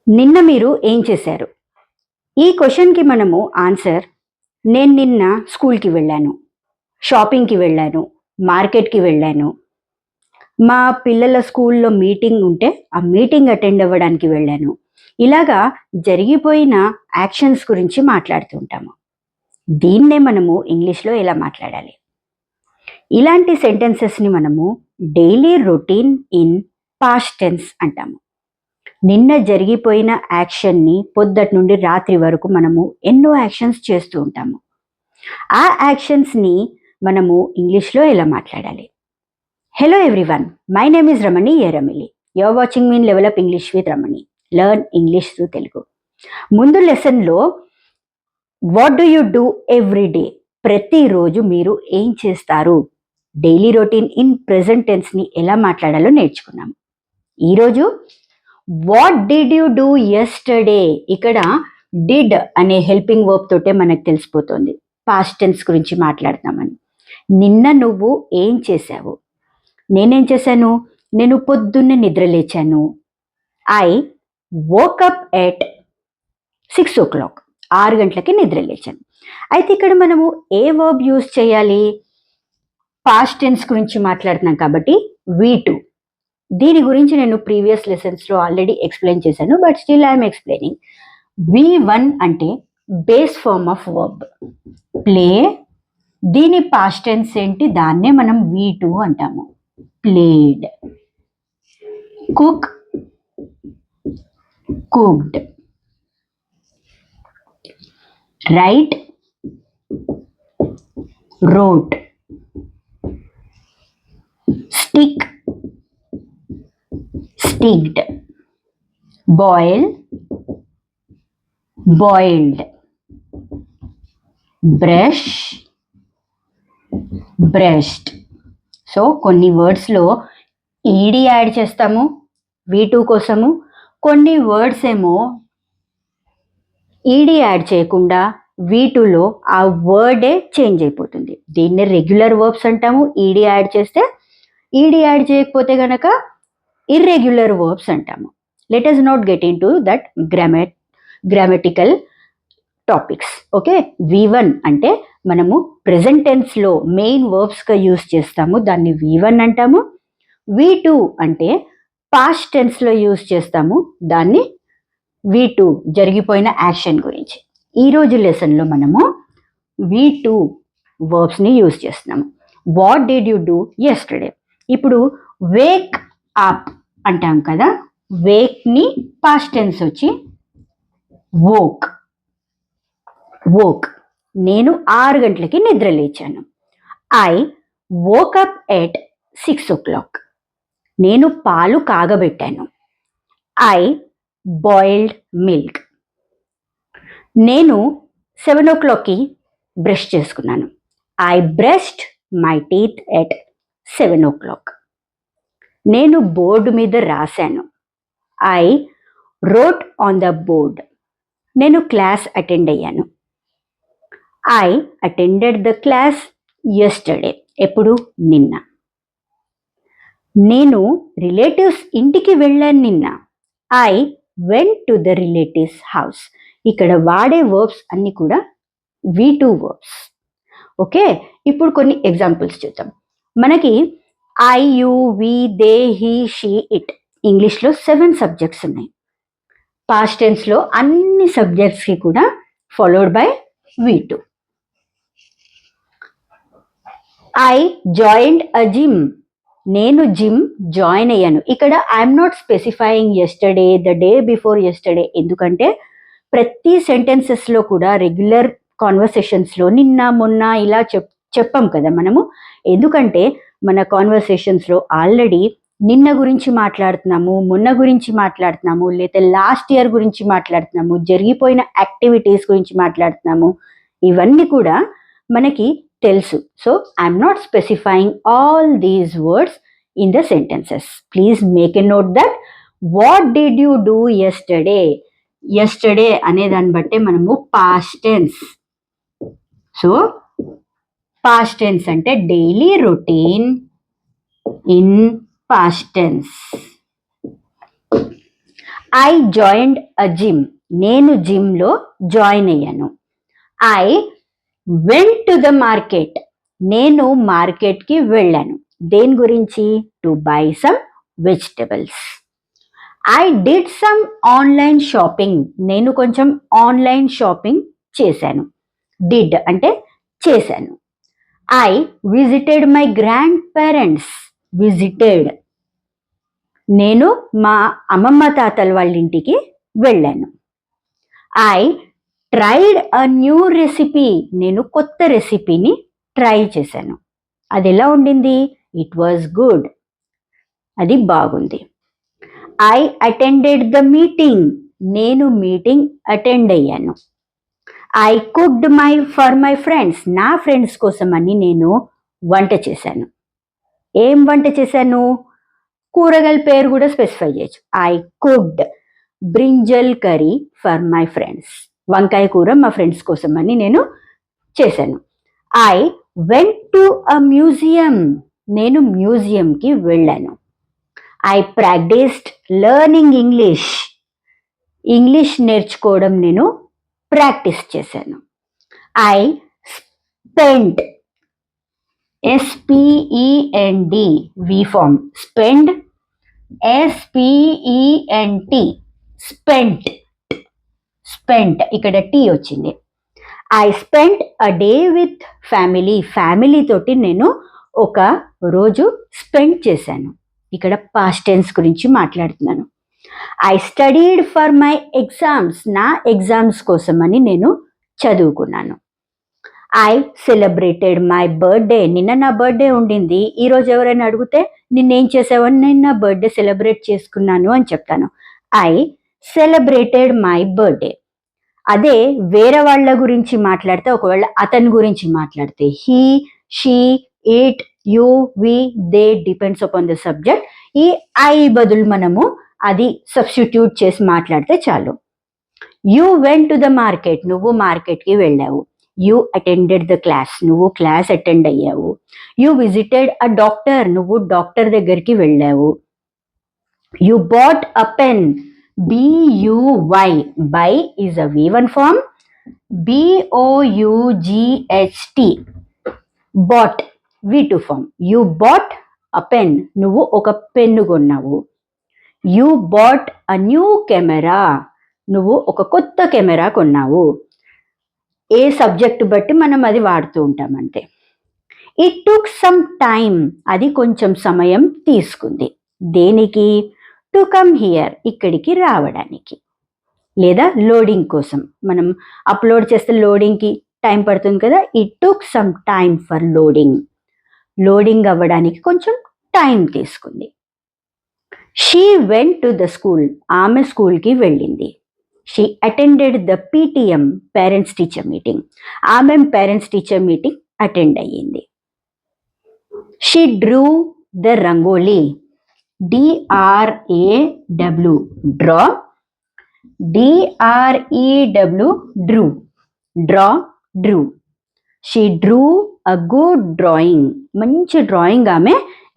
నిన్న మీరు ఏం చేశారు? ఈ క్వెషన్‌కి మనము ఆన్సర్ నేను నిన్న స్కూల్‌కి వెళ్ళాను, షాపింగ్‌కి వెళ్ళాను, మార్కెట్‌కి వెళ్ళాను, మా పిల్లల స్కూల్‌లో మీటింగ్ ఉంటే ఆ మీటింగ్ అటెండ్ అవ్వడానికి వెళ్ళాను. ఇలాగా జరిగిపోయిన యాక్షన్స్ గురించి మాట్లాడుతూ ఉంటాము. దీన్నే మనము ఇంగ్లీష్‌లో ఎలా మాట్లాడాలి? ఇలాంటి సెంటెన్సెస్‌ని మనము daily routine in past tense అంటాము. నిన్న జరిగిపోయిన యాక్షన్ని పొద్దుటి నుండి రాత్రి వరకు మనము ఎన్నో యాక్షన్స్ చేస్తూ ఉంటాము. ఆ యాక్షన్స్ని మనము ఇంగ్లీష్లో ఎలా మాట్లాడాలి? Hello everyone, my name is Ramani Eramili. You're watching mean level up English with Ramani. Learn English through Telugu. ముందు లెసన్లో what do you do every day, ప్రతిరోజు మీరు ఏం చేస్తారు, డైలీ రొటీన్ ఇన్ ప్రెజెంట్ టెన్స్ని ఎలా మాట్లాడాలో నేర్చుకున్నాము. ఈరోజు what did you do yesterday, ఇక్కడ డిడ్ అనే హెల్పింగ్ వర్బ్ తోటే మనకు తెలిసిపోతుంది పాస్ట్ టెన్స్ గురించి మాట్లాడతామని. నిన్న నువ్వు ఏం చేశావు? నేనేం చేశాను? నేను పొద్దున్నే నిద్ర లేచాను. ఐ వోకప్ ఎట్ 6 o'clock, 6 గంటలకి నిద్ర లేచాను. అయితే ఇక్కడ మనము ఏ వర్బ్ యూజ్ చేయాలి? పాస్ట్ టెన్స్ గురించి మాట్లాడుతున్నాం కాబట్టి V2. దీని గురించి నేను ప్రీవియస్ లెసన్స్లో ఆల్రెడీ ఎక్స్ప్లెయిన్ చేశాను, but still I'm explaining. V1 అంటే base form of verb. Play, దీని పాస్ట్ టెన్స్ ఏంటి? దాన్నే మనం V2 అంటాము. Played. Cook, cooked. Write, wrote. Stick, sticked. Boil, boiled. Brush, brushed. So కొన్ని వర్డ్స్లో ఈడి యాడ్ చేస్తాము V2 కోసము, కొన్ని వర్డ్స్ ఏమో ఈడి యాడ్ చేయకుండా V2లో ఆ వర్డే చేంజ్ అయిపోతుంది. దీన్నే రెగ్యులర్ వర్బ్స్ అంటాము. ఈడి యాడ్ చేస్తే, ఈడి యాడ్ చేయకపోతే గనక ఇర్రెగ్యులర్ వర్బ్స్ అంటాము. Let us not get in to that grammatical topics. Okay, V1 అంటే మనము ప్రెజెంట్ టెన్స్లో మెయిన్ వర్బ్స్గా యూజ్ చేస్తాము, దాన్ని V1 అంటాము. V2 అంటే పాస్ట్ టెన్స్లో యూజ్ చేస్తాము, దాన్ని V2, జరిగిపోయిన యాక్షన్ గురించి. ఈరోజు లెసన్లో మనము V2 వర్బ్స్ని యూజ్ చేస్తున్నాము. What did you do yesterday. ఇప్పుడు వేక్ అప్ అంటాం కదా, వేక్ని పాస్ట్ టెన్స్ వచ్చి వోక్. వోక్, నేను 6 గంటలకి నిద్ర లేచాను. ఐ వోకప్ ఎట్ 6 o'clock, నేను పాలు కాగబెట్టాను. ఐ బాయిల్డ్ మిల్క్, నేను 7 o'clockకి బ్రష్ చేసుకున్నాను. I brushed my teeth at 7 o'clock, నేను బోర్డు మీద రాశాను. I wrote on the board, నేను క్లాస్ అటెండ్ అయ్యాను. I attended the class yesterday, ఎప్పుడు? నిన్న. నేను రిలేటివ్స్ ఇంటికి వెళ్ళాను నిన్న. I went to the relatives house. ఇక్కడ వాడే వర్బ్స్ అన్ని కూడా V2 వర్బ్స్. ఓకే, ఇప్పుడు కొన్ని ఎగ్జాంపుల్స్ చూద్దాం. మనకి I, you, we, they, he, she, it, ఇంగ్లీష్లో 7 సబ్జెక్ట్స్ ఉన్నాయి. పాస్ట్ టెన్స్లో అన్ని సబ్జెక్ట్స్కి కూడా followed by V2. I joined a gym, నేను జిమ్ జాయిన్ అయ్యాను. ఇక్కడ I'm not specifying yesterday, the day before yesterday, ఎందుకంటే ప్రతి సెంటెన్సెస్లో కూడా రెగ్యులర్ కాన్వర్సేషన్స్లో నిన్న మొన్న ఇలా చెప్పాం కదా మనము. ఎందుకంటే మన కాన్వర్సేషన్స్లో ఆల్రెడీ నిన్న గురించి మాట్లాడుతున్నాము, మొన్న గురించి మాట్లాడుతున్నాము, లేదా లాస్ట్ ఇయర్ గురించి మాట్లాడుతున్నాము, జరిగిపోయిన యాక్టివిటీస్ గురించి మాట్లాడుతున్నాము. ఇవన్నీ కూడా మనకి తెలుసు. So I'm not specifying all these words in the sentences. Please make a note that what did you do yesterday. Yesterday అనే దాన్ని బట్టే మనము past tense. So past tense అంటే daily routine in past tense. I joined a gym. నేను జిమ్లో join అయ్యాను. I went to the market. నేను మార్కెట్కి వెళ్ళాను. దేని గురించి? To buy some vegetables. I did some online shopping. నేను కొంచెం ఆన్లైన్ షాపింగ్ చేశాను. డిడ్ అంటే చేశాను. I visited my grand parents. Visited నేను మా అమ్మమ్మ తాతల వాళ్ళ ఇంటికి వెళ్ళాను. I tried a new recipe. నేను కొత్త రెసిపీని ట్రై చేశాను. అది ఎలా ఉండింది? It was good. అది బాగుంది. I attended the meeting. నేను మీటింగ్ అటెండ్ అయ్యాను. I cooked for my friends. నా ఫ్రెండ్స్ కోసం అని నేను వంట చేశాను. ఏం వంట చేశాను? కూరగాయల పేరు కూడా స్పెసిఫై చేయొచ్చు. I cooked brinjal curry for my friends. వంకాయ కూర మా ఫ్రెండ్స్ కోసం అని నేను చేశాను. I went to a museum. నేను మ్యూజియంకి వెళ్ళాను. I practised learning English. English నేర్చుకోవడం నేను ప్రాక్టీస్ చేశాను. I spend S P E N D V form. Spend S P E N T. Spent. Spent ఇక్కడ టీ వచ్చింది. I spend a day with family. Family తోటి నేను ఒక రోజు స్పెండ్ చేశాను. ఇక్కడ పాస్ట్ టెన్స్ గురించి మాట్లాడుతున్నాను. I studied for my exams. నా ఎగ్జామ్స్ కోసం అని నేను చదువుకున్నాను. I celebrated my birthday. నిన్న నా బర్త్డే ఉండింది. ఈరోజు ఎవరైనా అడిగితే నిన్నేం చేసావని నేను నా బర్త్డే సెలబ్రేట్ చేసుకున్నాను అని చెప్తాను. I celebrated my birthday. అదే వేరే వాళ్ళ గురించి మాట్లాడితే, ఒకవేళ అతని గురించి మాట్లాడితే he, she, it, you, we, they depends upon the subject. ఈ ఐ బదులు మనము అది సబ్స్టిట్యూట్ చేసి మాట్లాడితే చాలు. You went to the market. నువ్వు మార్కెట్కి వెళ్ళావు. You attended the class. నువ్వు క్లాస్ అటెండ్ అయ్యావు. You visited a doctor. నువ్వు డాక్టర్ దగ్గరికి వెళ్ళావు. You bought a pen. B U Y. Buy is a V1 form. BOUGHT. Bought V2 form. You bought a pen. నువ్వు ఒక పెన్ను కొన్నావు. You bought a new camera. నువ్వు ఒక కొత్త కెమెరా కొన్నావు. ఏ సబ్జెక్ట్ బట్టి మనం అది వాడుతూ ఉంటాం అంతే. It took some time. అది కొంచెం సమయం తీసుకుంది. దేనికి? To come here. ఇక్కడికి రావడానికి, లేదా లోడింగ్ కోసం. మనం అప్లోడ్ చేస్తే లోడింగ్కి టైం పడుతుంది కదా. It took some time for loading. Loading అవ్వడానికి కొంచెం టైం తీసుకుంది. She went to the school. ఆమె స్కూల్కి వెళ్ళింది. She attended the PTM, parents teacher meeting. ఆమె పేరెంట్స్ టీచర్ మీటింగ్ అటెండ్ అయ్యింది. She Drew the rangoli. DRAW. Draw. DREW. Drew. Draw, Drew. She Drew a good drawing. మంచి drawing ఆమె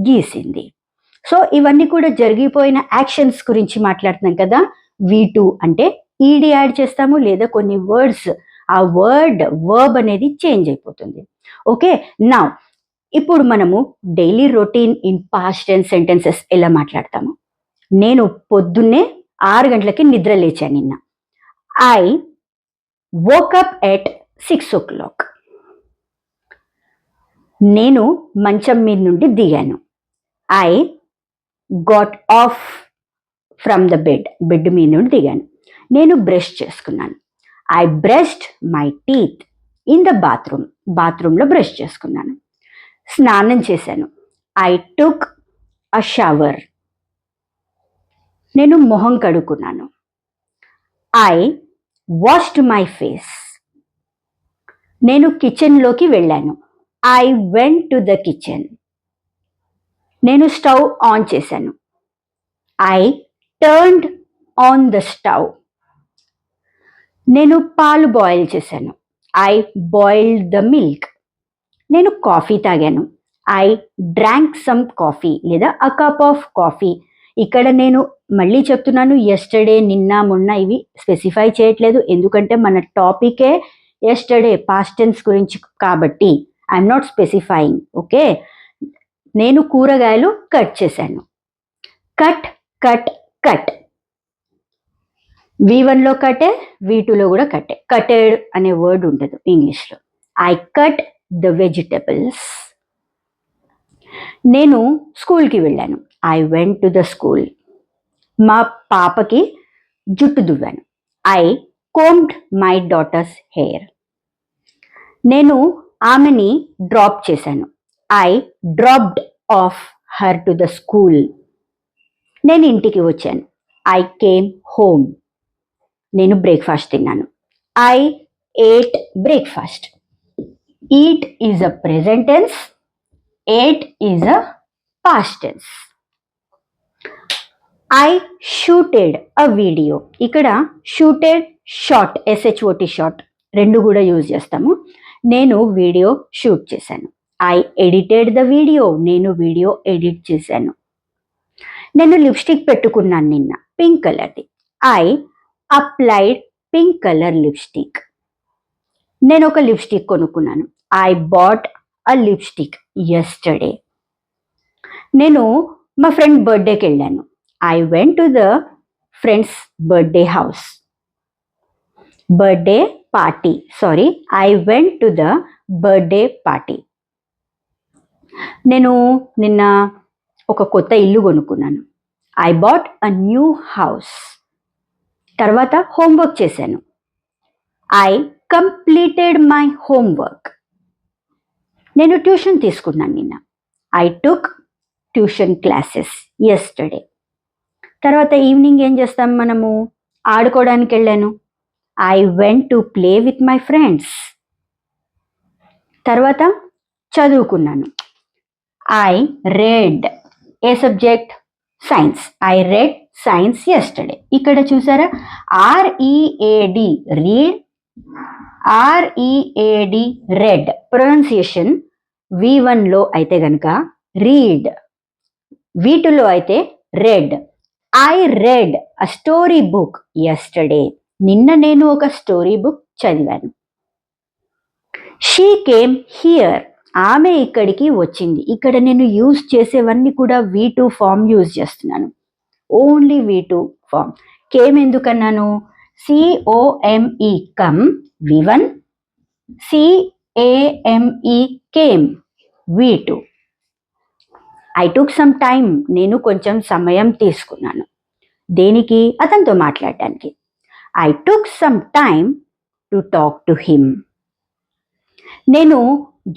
గీసింది. So ఇవన్నీ కూడా జరిగిపోయిన యాక్షన్స్ గురించి మాట్లాడుతున్నాం కదా. V2 అంటే ఈడి యాడ్ చేస్తాము, లేదా కొన్ని వర్డ్స్, ఆ వర్బ్ అనేది చేంజ్ అయిపోతుంది. ఓకే, నౌ ఇప్పుడు మనము daily routine in past tense sentences ఎలా మాట్లాడతాము. నేను పొద్దున్నే 6 గంటలకి నిద్ర లేచాను నిన్న. I woke up at 6 o'clock. నేను మంచం మీద నుండి దిగాను. I got off from the bed. Bed మీద నుండి దిగాను. నేను బ్రష్ చేసుకున్నాను. I brushed my teeth in the bathroom. బాత్రూంలో బ్రష్ చేసుకున్నాను. స్నానం చేశాను. I took a shower. నేను మొహం కడుక్కున్నాను. I washed my face. నేను కిచెన్లోకి వెళ్ళాను. I went to the kitchen. నేను స్టవ్ ఆన్ చేశాను. I turned on the stove. నేను పాలు బాయిల్ చేశాను. I boiled the milk. నేను కాఫీ తాగాను. ఐ డ్రాంక్ సమ్ కాఫీ, లేదా అ కప్ ఆఫ్ కాఫీ. ఇక్కడ నేను మళ్ళీ చెప్తున్నాను, ఎస్టర్డే, నిన్న, మొన్న ఇవి స్పెసిఫై చేయట్లేదు, ఎందుకంటే మన టాపికే ఎస్టర్డే పాస్ట్ టెన్స్ గురించి కాబట్టి ఐఎమ్ నాట్ స్పెసిఫైయింగ్. ఓకే, నేను కూరగాయలు కట్ చేశాను. కట్ కట్ కట్, V1లో కట్టే, V2లో కూడా కట్టే. కటెడ్ అనే వర్డ్ ఉండదు ఇంగ్లీష్లో. I cut the vegetables. నేను స్కూల్కి వెళ్ళాను. I went to the school. మా పాపకి జుట్టు దువ్వాను. I combed my daughter's hair. నేను ఆమెని డ్రాప్ చేశాను. I dropped off her to the school. నేను ఇంటికి వచ్చాను. I came home. నేను బ్రేక్ఫాస్ట్ తిన్నాను. I ate breakfast. Eat is a present tense, ate is a past tense. I shooted a video. ఇక్కడ shooted, shot, SHOT shot రెండు కూడా use చేస్తాము. నేను వీడియో షూట్ చేశాను. I edited the video. నేను video edit చేశాను. నేను లిప్స్టిక్ పెట్టుకున్నాను నిన్న, పింక్ కలర్ది. I applied pink colour lipstick. నేను ఒక లిప్స్టిక్ కొనుక్కున్నాను. I bought a lipstick yesterday. నేను మా ఫ్రెండ్ బర్త్డేకి వెళ్ళాను. I went to the friends birthday house. Birthday party, sorry, I went to the birthday party. నేను నిన్న ఒక కొత్త ఇల్లు కొనుక్కున్నాను. I bought a new house. తర్వాత హోంవర్క్ చేశాను. I completed my homework. నేను ట్యూషన్ తీసుకున్నాను నిన్న. I took tuition classes yesterday. తర్వాత ఈవినింగ్ ఏం చేస్తాం మనము? ఆడుకోవడానికి వెళ్ళాను. I went to play with my friends. తర్వాత చదువుకున్నాను. I read. ఏ subject? Science. I read science yesterday. ఇక్కడ చూసారా, READ, read, READ, read. Pronunciation V1లో అయితే గనక రీడ్, V2లో అయితే read. I read a story book yesterday. నిన్న నేను ఒక స్టోరీ బుక్ చదివాను. She came here. ఆమె ఇక్కడికి వచ్చింది. ఇక్కడ నేను యూజ్ చేసేవన్నీ కూడా V2 ఫామ్ యూజ్ చేస్తున్నాను. Only V2 form. కేమ్ ఎందుకన్నాను? COME come V1, CAME came V2. I took some time. నేను కొంచెం సమయం తీసుకున్నాను. దేనికి? అతనితో మాట్లాడటానికి. I took some time to talk to him. నేను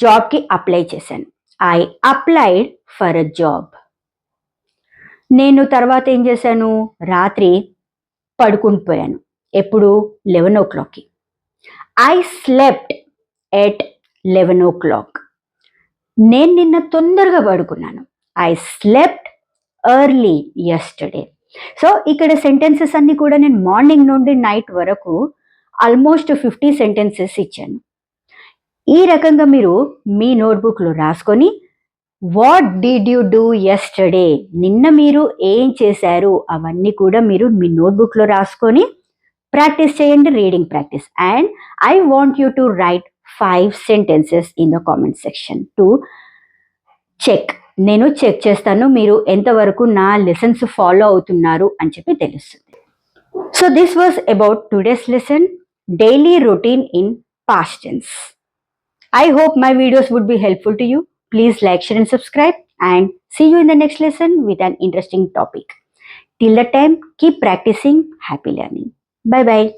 జాబ్కి అప్లై చేశాను. I applied for a job. నేను తర్వాత ఏం చేశాను? రాత్రి పడుకుని పోయాను. ఎప్పుడు? 11 o'clockకి. I slept at 11 o'clock. నేను నిన్న తొందరగా పడుకున్నాను. I slept early yesterday. So ఇక్కడ సెంటెన్సెస్ అన్ని కూడా నేను మార్నింగ్ నుండి నైట్ వరకు ఆల్మోస్ట్ 50 సెంటెన్సెస్ ఇచ్చాను. ఈ రకంగా మీరు మీ నోట్బుక్లో రాసుకొని what did you do yesterday, నిన్న మీరు ఏం చేశారు అవన్నీ కూడా మీరు మీ నోట్బుక్లో రాసుకొని ప్రాక్టీస్ చేయండి, reading practice. And I want you to write 5 sentences in the comment section to check. నేను చెక్ చేస్తాను మీరు ఎంతవరకు నా లెసన్స్ ఫాలో అవుతున్నారు అని చెప్పి తెలుస్తుంది. So this was about today's lesson, daily routine in past tense. I hope my videos would be helpful to you. Please like, share and subscribe, and see you in the next lesson with an interesting topic. Till that time, keep practicing. Happy learning. Bye bye.